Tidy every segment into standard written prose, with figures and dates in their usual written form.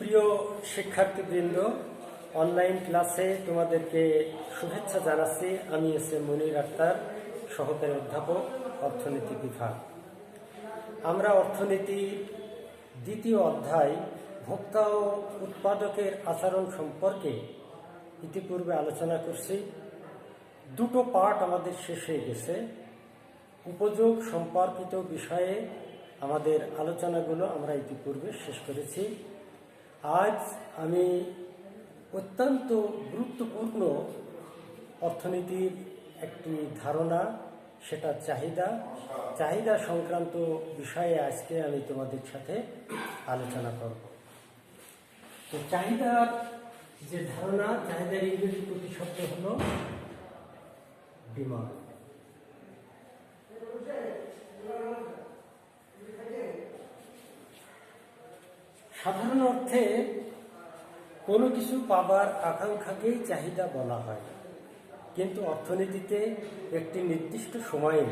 প্রিয় শিক্ষার্থীবৃন্দ, অনলাইন ক্লাসে তোমাদেরকে শুভেচ্ছা জানাচ্ছি। আমি এস.এম. মনির আক্তার, সহকারী অধ্যাপক, অর্থনীতি বিভাগ। আমরা অর্থনীতি দ্বিতীয় অধ্যায় ভোক্তা ও উৎপাদকের আচরণ সম্পর্কে ইতিপূর্বে আলোচনা করছি। দুটো পার্ট আমাদের শেষ হয়ে গেছে। উপযোগ সম্পর্কিত বিষয়ে আমাদের আলোচনাগুলো আমরা ইতিপূর্বে শেষ করেছি। আজ আমি অত্যন্ত গুরুত্বপূর্ণ অর্থনীতির একটি ধারণা, সেটা চাহিদা সংক্রান্ত বিষয়ে আজকে আমি তোমাদের সাথে আলোচনা করব। তো চাহিদার যে ধারণা, চাহিদার ইংরেজি প্রতিশব্দ হলো ডিমান্ড। সাধারণ অর্থে কোনো কিছু পাবার আকাঙ্ক্ষাকেই চাহিদা বলা হয়, কিন্তু অর্থনীতিতে একটি নির্দিষ্ট সময়ে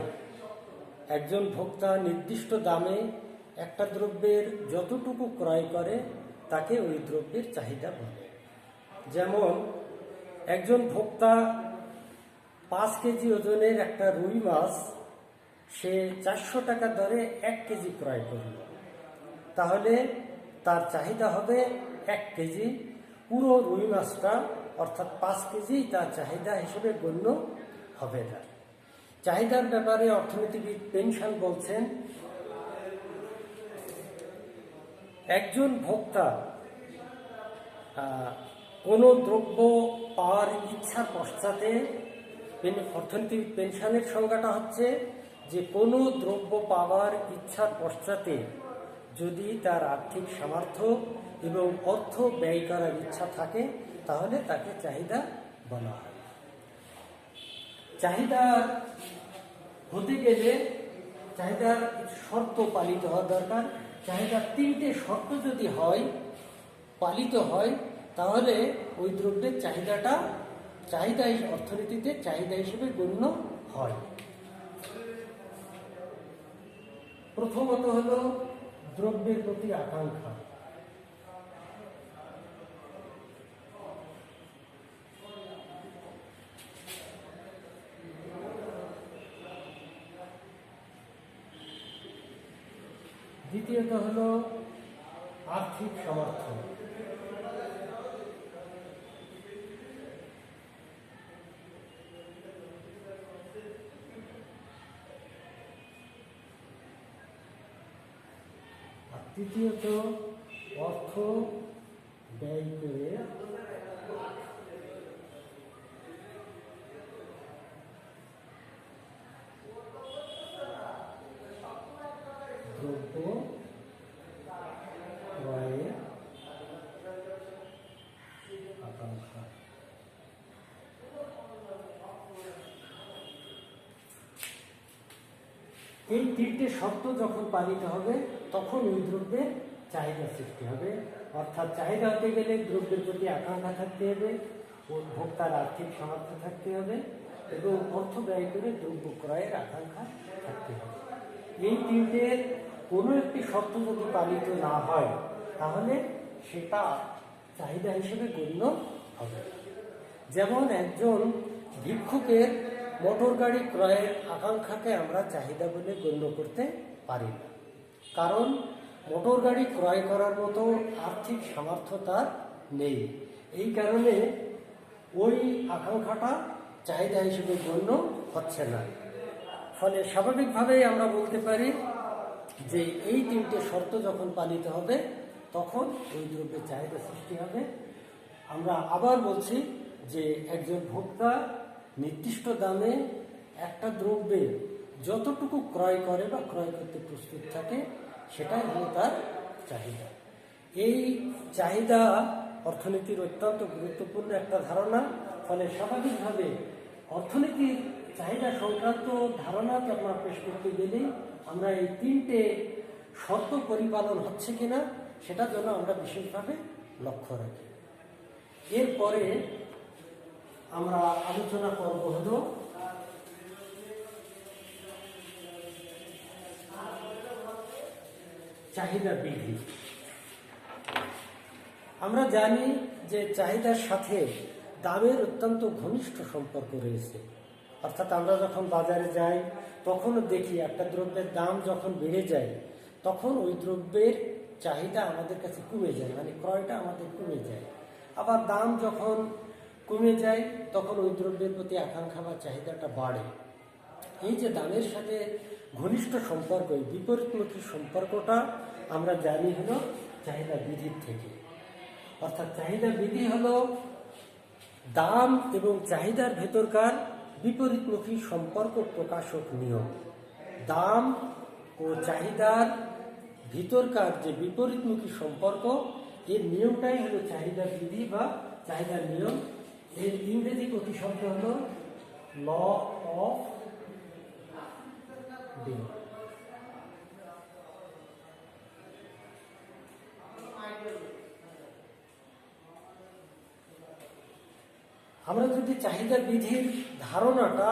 একজন ভোক্তা নির্দিষ্ট দামে একটা দ্রব্যের যতটুকু ক্রয় করে তাকে ওই দ্রব্যের চাহিদা বলে। যেমন একজন ভোক্তা 5 কেজি ওজনের একটা রুই মাছ সে 400 টাকা দরে 1 কেজি ক্রয় করল, তাহলে তার চাহিদা হবে 1 কেজি। পুরো রুই মাছটা অর্থাৎ 5 কেজি তার চাহিদা হিসেবে গণ্য হবে না। চাহিদার ব্যাপারে অর্থনীতিবিদ পেনশন বলছেন, একজন ভোক্তা কোনো দ্রব্য পাওয়ার ইচ্ছার পশ্চাতে, অর্থনীতিবিদ পেনশনের সংজ্ঞাটা হচ্ছে যে কোনো দ্রব্য পাওয়ার ইচ্ছার পশ্চাতে যদি তার আর্থিক সামর্থ্য এবং অর্থ ব্যয় করার ইচ্ছা থাকে তাহলে তাকে চাহিদা বলা হয়। চাহিদা হতে গেলে চাহিদার শর্ত পালিত হওয়া দরকার। চাহিদার 3টে শর্ত যদি পালিত হয় তাহলে ওই দ্রব্যের চাহিদা অর্থনীতিতে চাহিদা হিসেবে গণ্য হয়। প্রথমত হলো দ্রব্যের প্রতি আকাঙ্ক্ষা। দ্বিতীয়ত হলো আর্থিক সামর্থ্য। আর তৃতীয়ত অর্থ ব্যয় করে দ্রব্য ক্রয়ের আকাঙ্ক্ষা। এই 3টে শর্ত যখন পালিত হবে তখন ওই দ্রব্যের চাহিদা সৃষ্টি হবে। অর্থাৎ চাহিদা হতে গেলে দ্রব্যের প্রতি আকাঙ্ক্ষা থাকতে হবে, ভোক্তার আর্থিক সামর্থ্য থাকতে হবে এবং অর্থ ব্যয় করে দ্রব্য ক্রয়ের আকাঙ্ক্ষা থাকতে হবে। এই 3টের কোনো একটি শর্ত যদি পালিত না হয় তাহলে সেটা চাহিদা হিসেবে গণ্য হবে। যেমন একজন ভিক্ষুকের মোটর গাড়ি ক্রয়ের আকাঙ্ক্ষাকে আমরা চাহিদা বলে গণ্য করতে পারি না, কারণ মোটর গাড়ি ক্রয় করার মতো আর্থিক সামর্থ্য তার নেই। এই কারণে ওই আকাঙ্ক্ষাটা চাহিদা হিসেবে গণ্য হচ্ছে না। ফলে স্বাভাবিকভাবেই আমরা বলতে পারি যে এই 3টে শর্ত যখন পালিত হবে তখন ওই দ্রব্যের চাহিদা সৃষ্টি হবে। আমরা আবার বলছি যে একজন ভোক্তা নির্দিষ্ট দামে একটা দ্রব্যের যতটুকু ক্রয় করে বা ক্রয় করতে প্রস্তুত থাকে সেটাই হলো তার চাহিদা। এই চাহিদা অর্থনীতির অত্যন্ত গুরুত্বপূর্ণ একটা ধারণা। ফলে স্বাভাবিকভাবে অর্থনীতির চাহিদা সংক্রান্ত ধারণাকে আমরা পেশ করতে গেলেই আমরা এই 3টে শর্ত পরিপালন হচ্ছে কিনা সেটার জন্য আমরা বিশেষভাবে লক্ষ্য রাখি। এরপরে আমরা আলোচনা করব হলো চাহিদা বৃদ্ধি। আমরা জানি যে চাহিদার সাথে দামের অত্যন্ত ঘনিষ্ঠ সম্পর্ক রয়েছে। অর্থাৎ আমরা যখন বাজারে যাই তখনও দেখি একটা দ্রব্যের দাম যখন বেড়ে যায় তখন ওই দ্রব্যের চাহিদা আমাদের কাছে কমে যায়, মানে ক্রয়টা আমাদের কমে যায়। আবার দাম যখন কমে যায় তখন ওই দ্রব্যের প্রতি আকাঙ্ক্ষা বা চাহিদাটা বাড়ে। এই যে দামের সাথে ঘনিষ্ঠ সম্পর্ক, এই বিপরীতমুখী সম্পর্কটা আমরা জানি হলো চাহিদা বিধির থেকে। অর্থাৎ চাহিদা বিধি হলো দাম এবং চাহিদার ভেতরকার বিপরীতমুখী সম্পর্ক প্রকাশক নিয়ম। দাম ও চাহিদার ভিতরকার যে বিপরীতমুখী সম্পর্ক, এর নিয়মটাই হলো চাহিদা বিধি বা চাহিদার নিয়ম। এর ইংরেজি প্রতিশব্দ হলো ল অফ ডিমান্ড। আমরা যদি চাহিদা বিধির ধারণাটা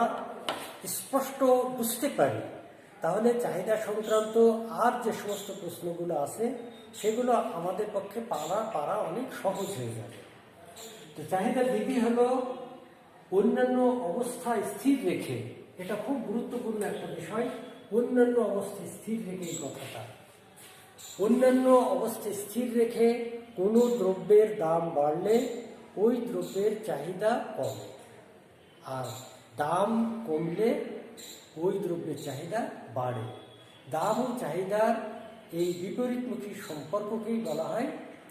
স্পষ্ট বুঝতে পারি তাহলে চাহিদা সংক্রান্ত আর যে সমস্ত প্রশ্নগুলো আছে সেগুলো আমাদের পক্ষে পারা অনেক সহজ হয়ে যাবে। তো চাহিদা বিধি হলো অন্যান্য অবস্থা স্থির রেখে, এটা খুব গুরুত্বপূর্ণ একটা বিষয়, অন্যান্য অবস্থা স্থির রেখে এই কথাটা, অন্যান্য অবস্থা স্থির রেখে কোনো দ্রব্যের দাম বাড়লে ওই দ্রব্যের চাহিদা কমে, আর দাম কমলে ওই দ্রব্যের চাহিদা বাড়ে। দাম ও চাহিদার এই বিপরীতমুখী সম্পর্ককেই বলা হয়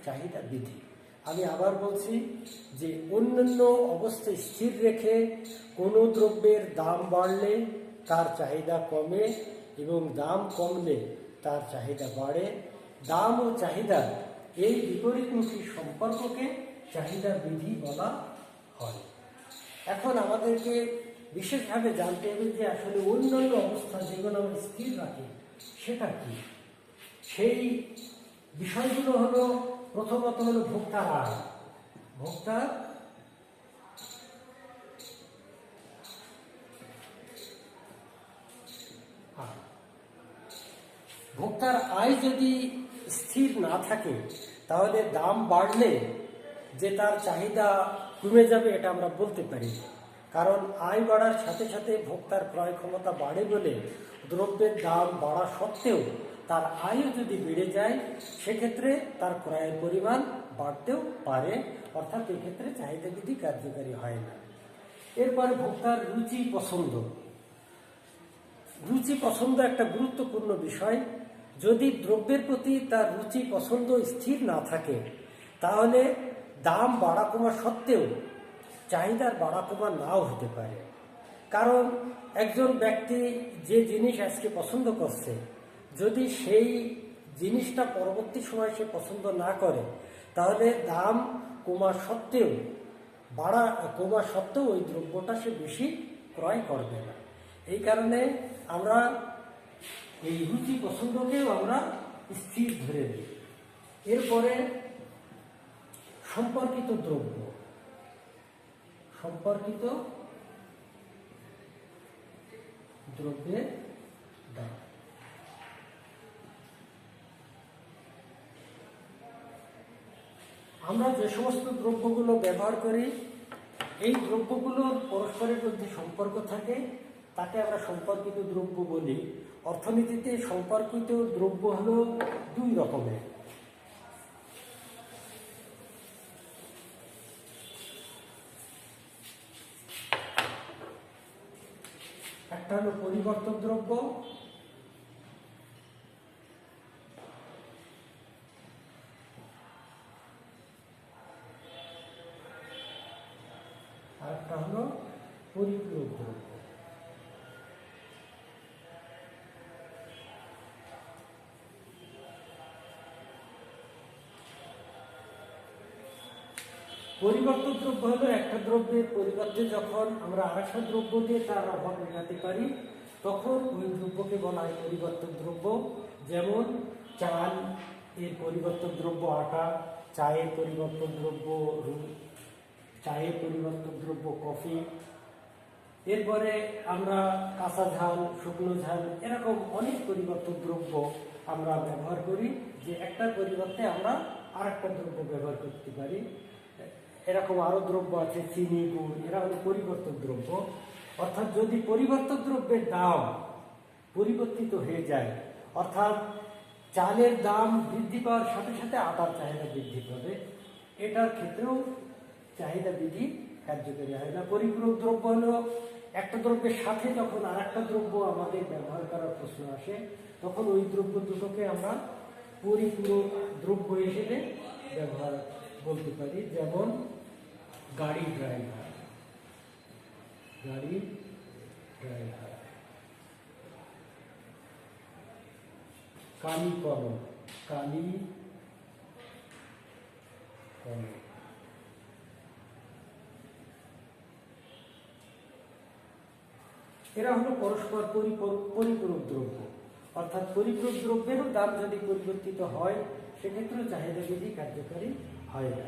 চাহিদা বিধি। আমি আবার বলছি যে অন্যান্য অবস্থা স্থির রেখে কোনো দ্রব্যের দাম বাড়লে তার চাহিদা কমে এবং দাম কমলে তার চাহিদা বাড়ে। দাম ও চাহিদার এই বিপরীতমুখী সম্পর্ককে চাহিদা বিধি বলা হয়। এখন আমাদেরকে বিশেষভাবে জানতে হবে যে আসলে অন্যান্য অবস্থা যেগুলো আমরা স্থির রাখি সেটা কি। সেই বিষয়গুলো হলো, প্রথমত হলো ভোক্তার আয়। ভোক্তার আয়, ভোক্তার আয় যদি স্থির না থাকে তাহলে দাম বাড়লে যে তার চাহিদা কমে যাবে এটা আমরা বলতে পারি। কারণ আয় বাড়ার সাথে সাথে ভোক্তার ক্রয় ক্ষমতা বাড়ে বলে দ্রব্যের দাম বাড়া সত্ত্বেও তার আয়ও যদি বেড়ে যায় সেক্ষেত্রে তার ক্রয়ের পরিমাণ বাড়তেও পারে, অর্থাৎ এক্ষেত্রে চাহিদা বিধি কার্যকারী হয় না। এরপরে ভোক্তার রুচি পছন্দ। রুচি পছন্দ একটা গুরুত্বপূর্ণ বিষয়। যদি দ্রব্যের প্রতি তার রুচি পছন্দ স্থির না থাকে তাহলে দাম বাড়া কমা সত্ত্বেও চাহিদার বাড়া কমা নাও হতে পারে। কারণ একজন ব্যক্তি যে জিনিস আজকে পছন্দ করছে, যদি সেই জিনিসটা পরবর্তী সময় সে পছন্দ না করে তাহলে দাম কমা সত্ত্বেও ওই দ্রব্যটা সে বেশি ক্রয় করবে না। এই কারণে আমরা এই রুচি পছন্দকেও আমরা স্থির ধরে দিই। এরপরে সম্পর্কিত দ্রব্য, সম্পর্কিত দ্রব্যের দাম। আমরা যে সমস্ত দ্রব্যগুলো ব্যবহার করি এই দ্রব্যগুলোর পরস্পরের মধ্যে সম্পর্ক থাকে, তাকে আমরা সম্পর্কিত দ্রব্য বলি। অর্থনীতিতে সম্পর্কিত দ্রব্য হলো দুই রকমের। একটা হলো পরিবর্তক দ্রব্য, আর একটা হলো পরিপূরক দ্রব্য। পরিবর্তক দ্রব্য হলো একটা দ্রব্যের পরিবর্তে যখন আমরা আরেকটা দ্রব্য দিয়ে তার অভাব মেটাতে পারি তখন ওই দ্রব্যকে বলা হয় পরিবর্তক দ্রব্য। যেমন চাল এর পরিবর্তক দ্রব্য আটা, চায়ের পরিবর্তক দ্রব্য কফি। এরপরে আমরা কাঁচা ঝাল, শুকনো ঝাল, এরকম অনেক পরিবর্তক দ্রব্য আমরা ব্যবহার করি যে একটার পরিবর্তে আমরা আর একটা দ্রব্য ব্যবহার করতে পারি। এরকম আরও দ্রব্য আছে, চিনি, গুড়, এরা হলো পরিবর্তক দ্রব্য। অর্থাৎ যদি পরিবর্তক দ্রব্যের দাম পরিবর্তিত হয়ে যায়, অর্থাৎ চালের দাম বৃদ্ধি পাওয়ার সাথে সাথে আটার চাহিদা বৃদ্ধি পাবে, এটার ক্ষেত্রেও চাহিদা বিধি কার্যকরী হয় না। পরিপূরক দ্রব্য হলো একটা দ্রব্যের সাথে যখন আর একটা দ্রব্য আমাদের ব্যবহার করার প্রশ্ন আসে, তখন ওই দ্রব্য দুটোকে আমরা পরিপূরক দ্রব্য হিসেবে ব্যবহার বলতে পারি। যেমন গাড়ি ড্রাইভার, কালি কলম, এরা হলো পরস্পর পরিপূরক দ্রব্য। অর্থাৎ পরিপূরক দ্রব্যেরও দাম যদি পরিবর্তিত হয়, সেক্ষেত্রে চাহিদা বিধি কার্যকারী হয় না।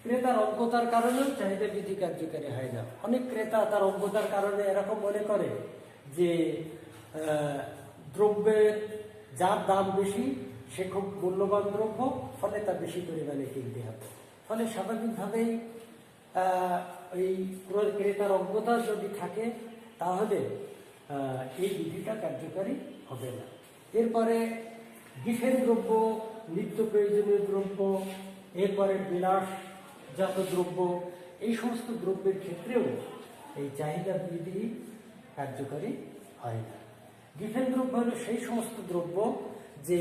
ক্রেতার অজ্ঞতার কারণেও চাহিদা বিধি কার্যকারী হয় না। অনেক ক্রেতা তার অজ্ঞতার কারণে এরকম মনে করে যে দ্রব্যের যার দাম বেশি সে খুব মূল্যবান দ্রব্য, ফলে তার বেশি পরিমাণে কিনতে হবে। ফলে স্বাভাবিকভাবেই এই ক্রেতার অজ্ঞতা যদি থাকে, তাহলে এই বিধিটা কার্যকারী হবে না। এরপরে গিফের দ্রব্য, নিত্য প্রয়োজনীয় দ্রব্য, এরপরে বিলাসজাত দ্রব্য, এই সমস্ত দ্রব্যের ক্ষেত্রেও এই চাহিদা বিধি কার্যকারী হয় না। গিফেন দ্রব্য হলো সেই সমস্ত দ্রব্য যে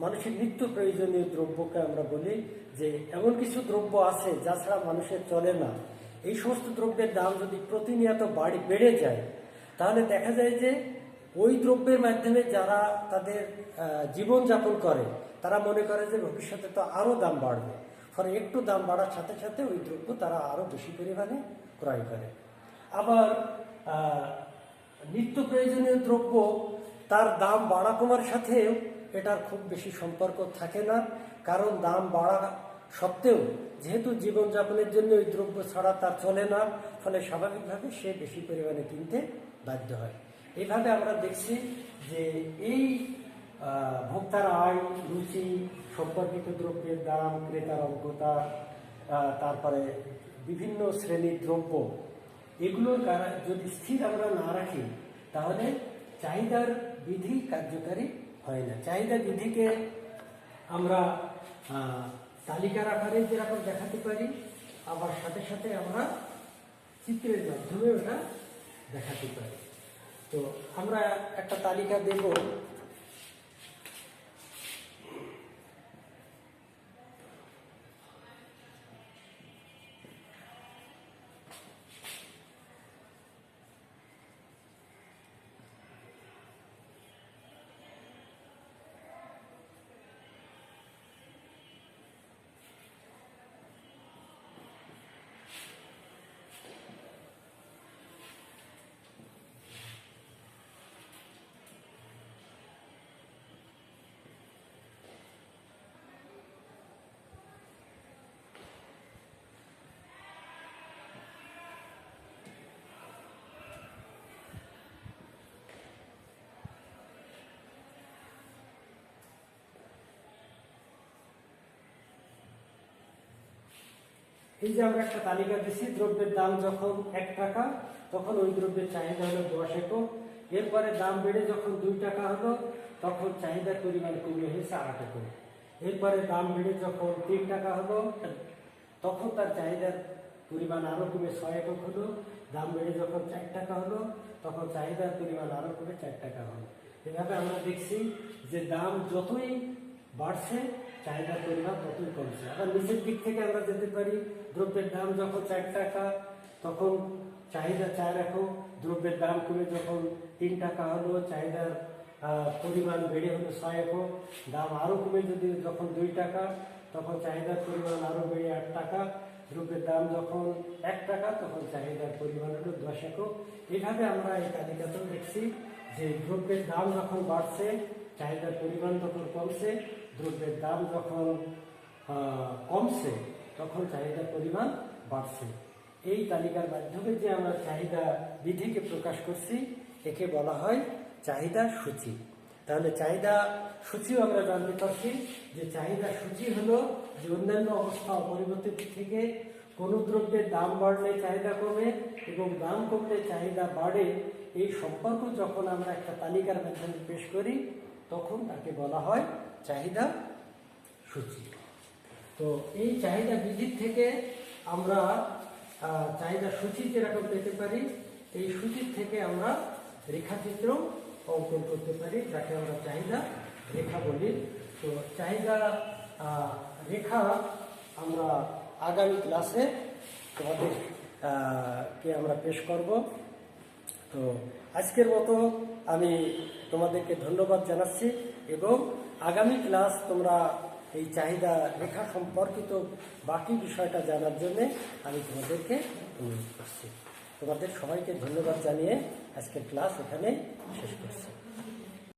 মানুষের নিত্য প্রয়োজনীয় দ্রব্যকে আমরা বলি যে এমন কিছু দ্রব্য আছে যা ছাড়া মানুষের চলে না। এই সমস্ত দ্রব্যের দাম যদি প্রতিনিয়ত বেড়ে যায়, তাহলে দেখা যায় যে ওই দ্রব্যের মাধ্যমে যারা তাদের জীবনযাপন করে, তারা মনে করে যে ভবিষ্যতে তো আরও দাম বাড়বে। ফলে একটু দাম বাড়ার সাথে সাথে ওই দ্রব্য তারা আরও বেশি পরিমাণে ক্রয় করে। আবার নিত্য প্রয়োজনীয় দ্রব্য, তার দাম বাড়া কমার সাথে এটার খুব বেশি সম্পর্ক থাকে না, কারণ দাম বাড়া সত্ত্বেও যেহেতু জীবনযাপনের জন্য ওই দ্রব্য ছাড়া তার চলে না, ফলে স্বাভাবিকভাবে সে বেশি পরিমাণে কিনতে বাধ্য হয়। এইভাবে আমরা দেখছি যে এই ভোক্তার আয়, রুচি সম্পর্কিত দ্রব্যের দাম, ক্রেতার অজ্ঞতা, তারপরে বিভিন্ন শ্রেণীর দ্রব্য, এগুলোর যদি স্থির আমরা না রাখি, তাহলে চাহিদার বিধি কার্যকারী হয় না। চাহিদা বিধিকে আমরা তালিকার আকারে যেরকম দেখাতে পারি, আবার সাথে সাথে আমরা চিত্রের মাধ্যমে ওটা দেখাতে পারি। তো আমরা একটা তালিকা দেব। এই যে আমরা একটা তালিকা দিচ্ছি, দ্রব্যের দাম যখন 1 টাকা, তখন ওই দ্রব্যের চাহিদা হলো 10 একক। এরপরে দাম বেড়ে যখন 2 টাকা হলো, তখন চাহিদার পরিমাণ কমে হয়েছে 8 একক। এরপরে দাম বেড়ে যখন 3 টাকা হলো, তখন তার চাহিদার পরিমাণ আরও কমে 6 একক হলো। দাম বেড়ে যখন 4 টাকা হলো, তখন চাহিদার পরিমাণ আরও কমে 4 টাকা হলো। এভাবে আমরা দেখছি যে দাম যতই বাড়ছে, চাহিদার পরিমাণ ততই কমছে। আবার নিচের দিক থেকে আমরা যেতে পারি, দ্রব্যের দাম যখন 4 টাকা, তখন চাহিদা 4 একক। দ্রব্যের দাম কমে যখন 3 টাকা হলো, চাহিদার পরিমাণ বেড়ে হলো 6 একক। দাম আরও কমে যখন 2 টাকা, তখন চাহিদার পরিমাণ আরও বেড়ে 8 টাকা। দ্রব্যের দাম যখন 1 টাকা, তখন চাহিদার পরিমাণ হলো 10 একক। এইভাবে আমরা এই তালিকাতেও দেখছি যে দ্রব্যের দাম যখন বাড়ছে, চাহিদার পরিমাণ তখন কমছে। দ্রব্যের দাম যখন কমছে, তখন চাহিদার পরিমাণ বাড়ছে। এই তালিকার মাধ্যমে যে আমরা চাহিদা বিধিকে প্রকাশ করছি, একে বলা হয় চাহিদা সূচি। তাহলে চাহিদা সূচিও আমরা জানতে পারছি যে চাহিদা সূচি হলো যে অন্যান্য অবস্থা অপরিবর্তিত থেকে কোনো দ্রব্যের দাম বাড়লে চাহিদা কমে এবং দাম কমলে চাহিদা বাড়ে, এই সম্পর্ক যখন আমরা একটা তালিকার মাধ্যমে পেশ করি তখন তাকে বলা হয় চাহিদা সূচি। তো এই চাহিদা বিধির থেকে আমরা চাহিদা সূচি যেরকম পেতে পারি, এই সূচির থেকে আমরা রেখাচিত্র অঙ্কন করতে পারি যাকে আমরা চাহিদা রেখা বলি। তো চাহিদা রেখা আমরা আগামী ক্লাসে তোমাদের কে আমরা পেশ করব। তো আজকের মতো আমি তোমাদেরকে ধন্যবাদ জানাচ্ছি এবং আগামী ক্লাস তোমরা এই চাহিদা রেখা সম্পর্কিত বাকি বিষয়টা জানার জন্য আমি তোমাদেরকে অনুরোধ করছি। তোমাদের সবাইকে ধন্যবাদ জানিয়ে আজকের ক্লাস এখানে শেষ করছি।